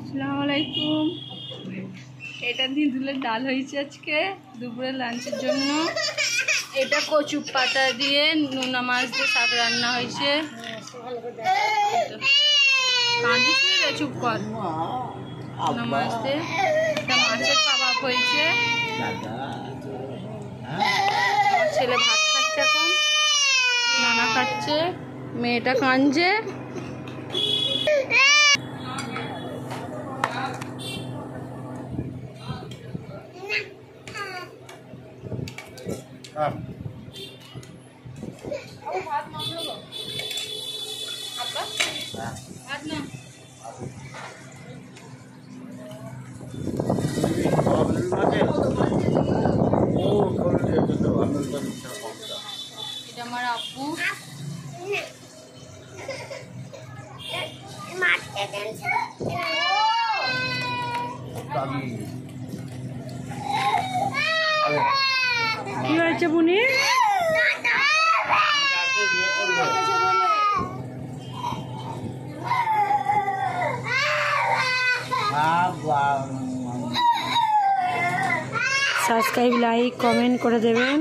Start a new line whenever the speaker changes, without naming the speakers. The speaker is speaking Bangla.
আসসালামু আলাইকুম। এটা দিদুলের ডাল হয়েছে আজকে দুপুরে লাঞ্চের জন্য। এটা কচু পাতা দিয়ে নোনা মাছ দিয়ে শাক রান্না হয়েছে। কাঁদিস রে, চুপ কর। নোনা মাছ দিয়ে একটা মাছের কাবাব হয়েছে। আমার ছেলে ভাত খাচ্ছে, এখন নানা খাচ্ছে, মেয়েটা কাঁদছে। এটা আমার আব্বু। কি হয়েছে বুনি? সাবস্ক্রাইব, লাইক, কমেন্ট করে দেবেন।